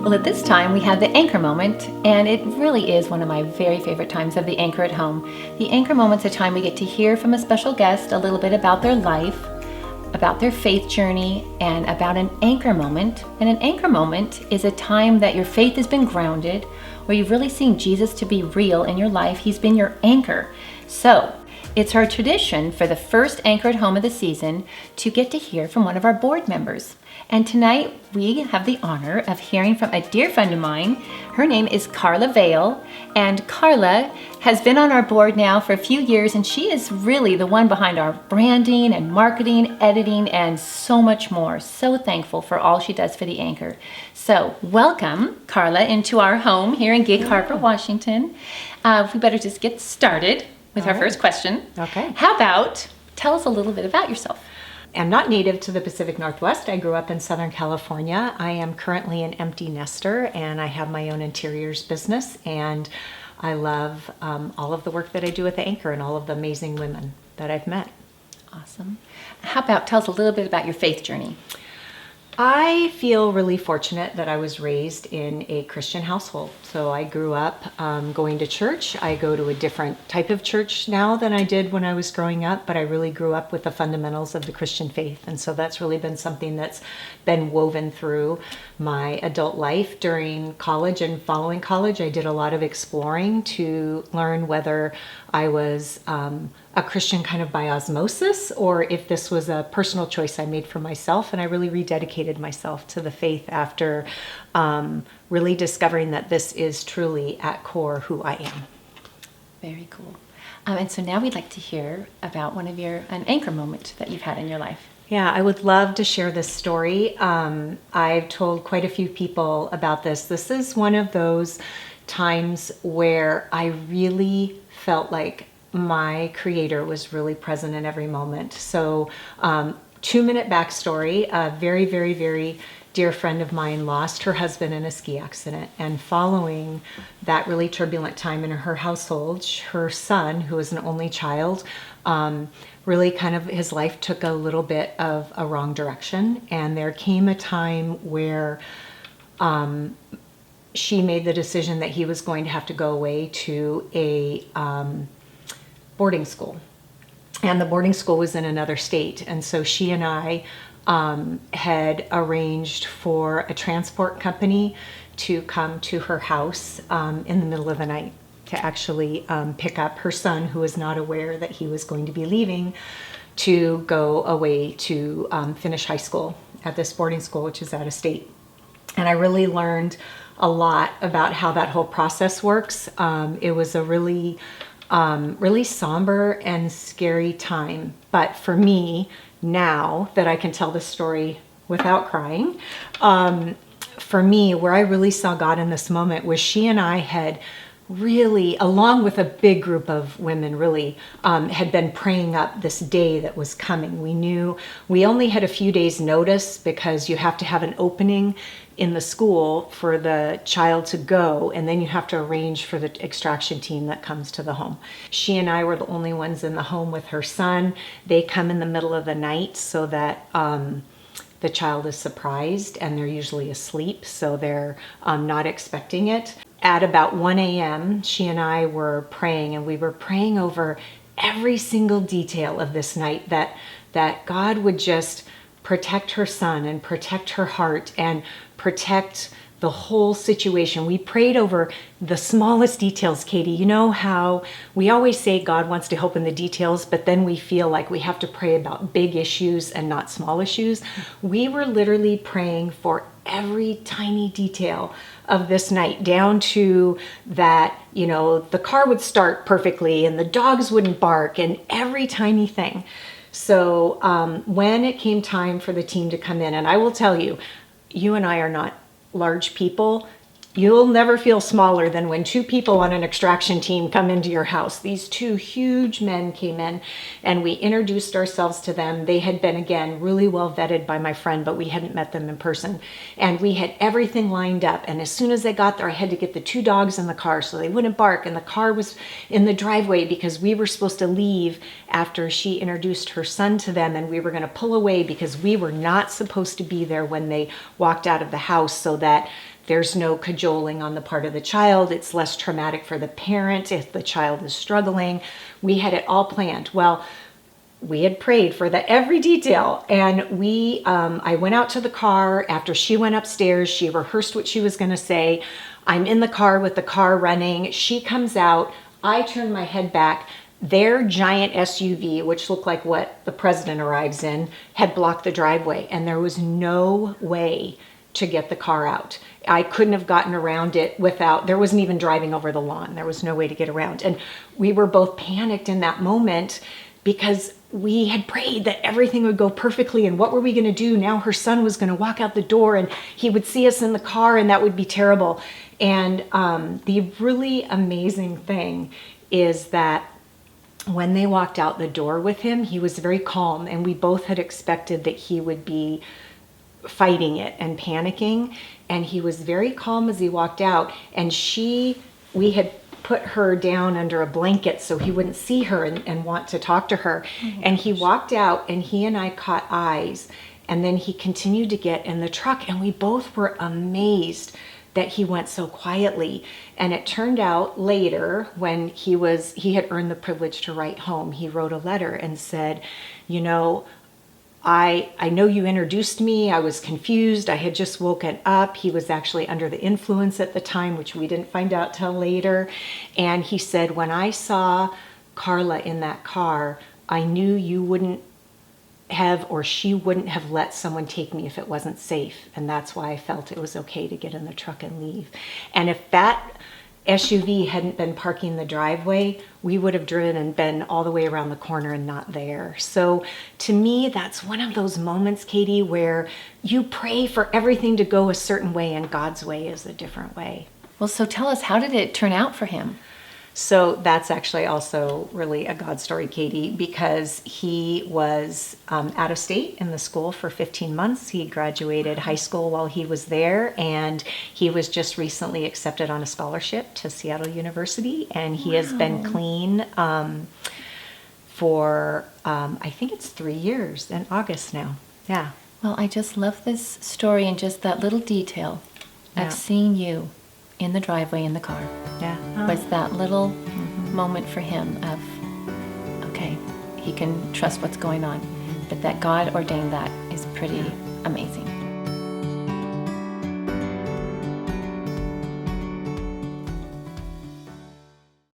Well, at this time we have the anchor moment, and it really is one of my very favorite times of the Anchor at Home. The anchor moment's a time we get to hear from a special guest a little bit about their life, about their faith journey, and about an anchor moment. And an anchor moment is a time that your faith has been grounded, where you've really seen Jesus to be real in your life. He's been your anchor. So it's our tradition for the first Anchor at Home of the season to get to hear from one of our board members. And tonight we have the honor of hearing from a dear friend of mine. Her name is Carla Vail, and Carla has been on our board now for a few years, and she is really the one behind our branding and marketing, editing, and so much more. So thankful for all she does for the Anchor. So welcome, Carla, into our home here in Gig Harbor, Washington. We better just get started with our first question. Okay. How about tell us a little bit about yourself? I'm not native to the Pacific Northwest. I grew up in Southern California. I am currently an empty nester, and I have my own interiors business, and I love all of the work that I do at the Anchor and all of the amazing women that I've met. Awesome. How about tell us a little bit about your faith journey? I feel really fortunate that I was raised in a Christian household. So I grew up going to church. I go to a different type of church now than I did when I was growing up, but I really grew up with the fundamentals of the Christian faith. And so that's really been something that's been woven through my adult life. During college and following college, I did a lot of exploring to learn whether I was a Christian kind of by osmosis, or if this was a personal choice I made for myself. And I really rededicated myself to the faith after really discovering that this is truly at core who I am. Very cool. And so now we'd like to hear about an anchor moment that you've had in your life. Yeah, I would love to share this story. I've told quite a few people about this. This is one of those times where I really felt like my Creator was really present in every moment. So 2-minute backstory, a very, very, very dear friend of mine lost her husband in a ski accident. And following that really turbulent time in her household, her son, who was an only child, really kind of his life took a little bit of a wrong direction. And there came a time where she made the decision that he was going to have to go away to a boarding school. And the boarding school was in another state. And so she and I had arranged for a transport company to come to her house in the middle of the night to actually pick up her son, who was not aware that he was going to be leaving to go away to finish high school at this boarding school, which is out of state. And I really learned a lot about how that whole process works. It was a really somber and scary time. But for me, now that I can tell this story without crying, for me, where I really saw God in this moment was she and I had really, along with a big group of women, really had been praying up this day that was coming. We knew we only had a few days notice because you have to have an opening in the school for the child to go, and then you have to arrange for the extraction team that comes to the home. She and I were the only ones in the home with her son. They come in the middle of the night so that the child is surprised, and they're usually asleep, so they're not expecting it. At about 1 a.m., she and I were praying, and we were praying over every single detail of this night, that God would just protect her son and protect her heart and protect the whole situation. We prayed over the smallest details, Katie. You know how we always say God wants to help in the details, but then we feel like we have to pray about big issues and not small issues. We were literally praying for every tiny detail of this night, down to that, the car would start perfectly and the dogs wouldn't bark, and every tiny thing. So when it came time for the team to come in, and I will tell you, you and I are not large people. You'll never feel smaller than when 2 people on an extraction team come into your house. These 2 huge men came in, and we introduced ourselves to them. They had been, again, really well vetted by my friend, but we hadn't met them in person. And we had everything lined up. And as soon as they got there, I had to get the 2 dogs in the car so they wouldn't bark. And the car was in the driveway because we were supposed to leave after she introduced her son to them. And we were going to pull away because we were not supposed to be there when they walked out of the house, so that There's no cajoling on the part of the child. It's less traumatic for the parent if the child is struggling. We had it all planned. Well, we had prayed for every detail, and I went out to the car after she went upstairs. She rehearsed what she was going to say. I'm in the car with the car running. She comes out. I turn my head back. Their giant SUV, which looked like what the president arrives in, had blocked the driveway, and there was no way to get the car out. I couldn't have gotten around it there wasn't even driving over the lawn. There was no way to get around. And we were both panicked in that moment because we had prayed that everything would go perfectly, and what were we going to do? Now her son was going to walk out the door and he would see us in the car, and that would be terrible. And the really amazing thing is that when they walked out the door with him, he was very calm, and we both had expected that he would be fighting it and panicking, and he was very calm as he walked out. And we had put her down under a blanket so he wouldn't see her and want to talk to her. And he walked out, and he and I caught eyes, and then he continued to get in the truck, and we both were amazed that he went so quietly. And it turned out later, when he had earned the privilege to write home, he wrote a letter and said, I know you introduced me. I was confused. I had just woken up. He was actually under the influence at the time, which we didn't find out till later. And he said, when I saw Carla in that car, I knew you wouldn't have, or she wouldn't have let someone take me if it wasn't safe. And that's why I felt it was okay to get in the truck and leave. And if that SUV hadn't been parking the driveway, we would have driven and been all the way around the corner and not there. So to me, that's one of those moments, Katie, where you pray for everything to go a certain way, and God's way is a different way. Well, so tell us, how did it turn out for him? So that's actually also really a God story, Katie, because he was out of state in the school for 15 months. He graduated high school while he was there, and he was just recently accepted on a scholarship to Seattle University, and he has been clean for, I think it's 3 years in August now. Yeah. Well, I just love this story and just that little detail Yeah. of seeing you in the driveway in the car. Yeah. Was that little moment for him of, okay, he can trust what's going on, but that God ordained that is pretty amazing.